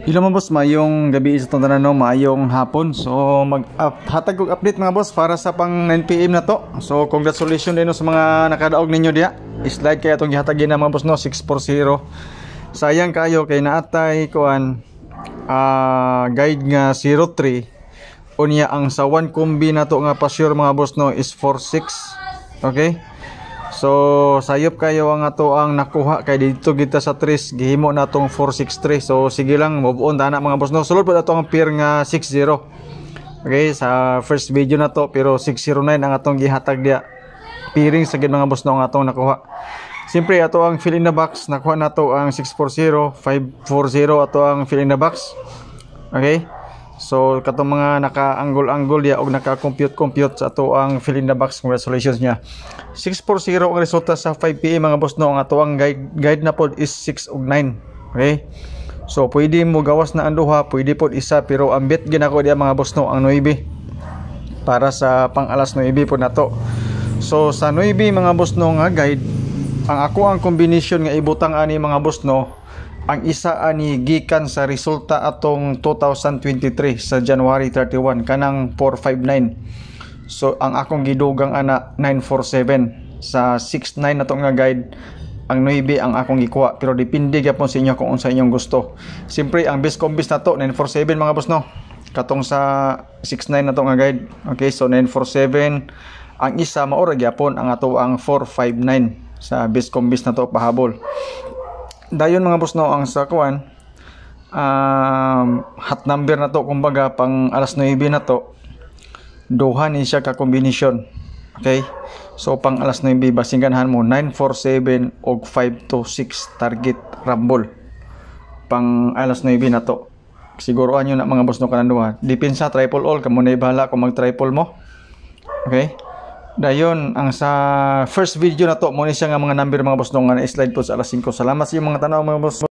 Hello mga boss, mayong gabi sa itong tanan, no? Mayong hapon. So hatag kong update mga boss para sa pang 9 PM na to. So congratulations din no, sa mga nakadaog ninyo diya. Slide kaya itong gihatagin na mga boss, no? 640. Sayang kayo kay naatay kuan guide nga 03. Unya ang sa 1 kombi na to nga pa-sure mga boss, no, is 46. Okay? So sayop kayo ang ato ang nakuha kay dito kita sa 3 gihimo na tong 463. So sige lang, move on tana mga boss, no. Sulod po ato ang pair nga 60. Okay, sa first video na to pero 609 ang atong gihatag dia. Pairing sa gid mga boss, no, ang atong nakuha. Siyempre ato ang fill in the box, nakuha na to ang 640, 540 ato ang fill in the box. Okay? So katong mga naka-angle dia og naka-compute sa ato ang fill in the box. Congratulations niya. 640 ang resulta sa 5 PM mga boss, no. Ang ato ang guide na pod is 6 ug 9. Okay? So pwede mo gawas na ang duha, pwede pod isa, pero ang bet ginako dia mga boss, no, ang 9 para sa pang alas 9 pod nato. So sa 9 mga boss, no, nga guide, ang ako ang combination nga ibutang ani mga boss, no. Ang isa ani gikan sa resulta atong 2023 sa January 31 kanang 459. So ang akong gidugang ana 947 sa 69 nato nga guide. Ang 9 ang akong gikuha, pero depende gyapon sa inyo kung unsa inyong gusto. Siyempre ang best combis nato 947 mga boss, no. Katong sa 69 nato nga guide. Okay, so 947 ang isa maura gyapon ang ato ang 459 sa best combis nato pahabol. Dayon mga boss, no, ang sa kuan hot number na to, kumbaga pang alas 9 na to, duha ni siya ka combination. Okay, so pang alas 9 basingganhan mo 947 og 526 target rumble pang alas 9 na to. Siguruhan nyo na mga boss, no, kanang duha. Depensa triple all, kamo na ibahala kung mag triple mo. Okay, dayon ang sa first video na to mo ni siya nga mga number mga boss, no, nga na-slide po sa alas 5. Salamat sa mga tanaw mga boss.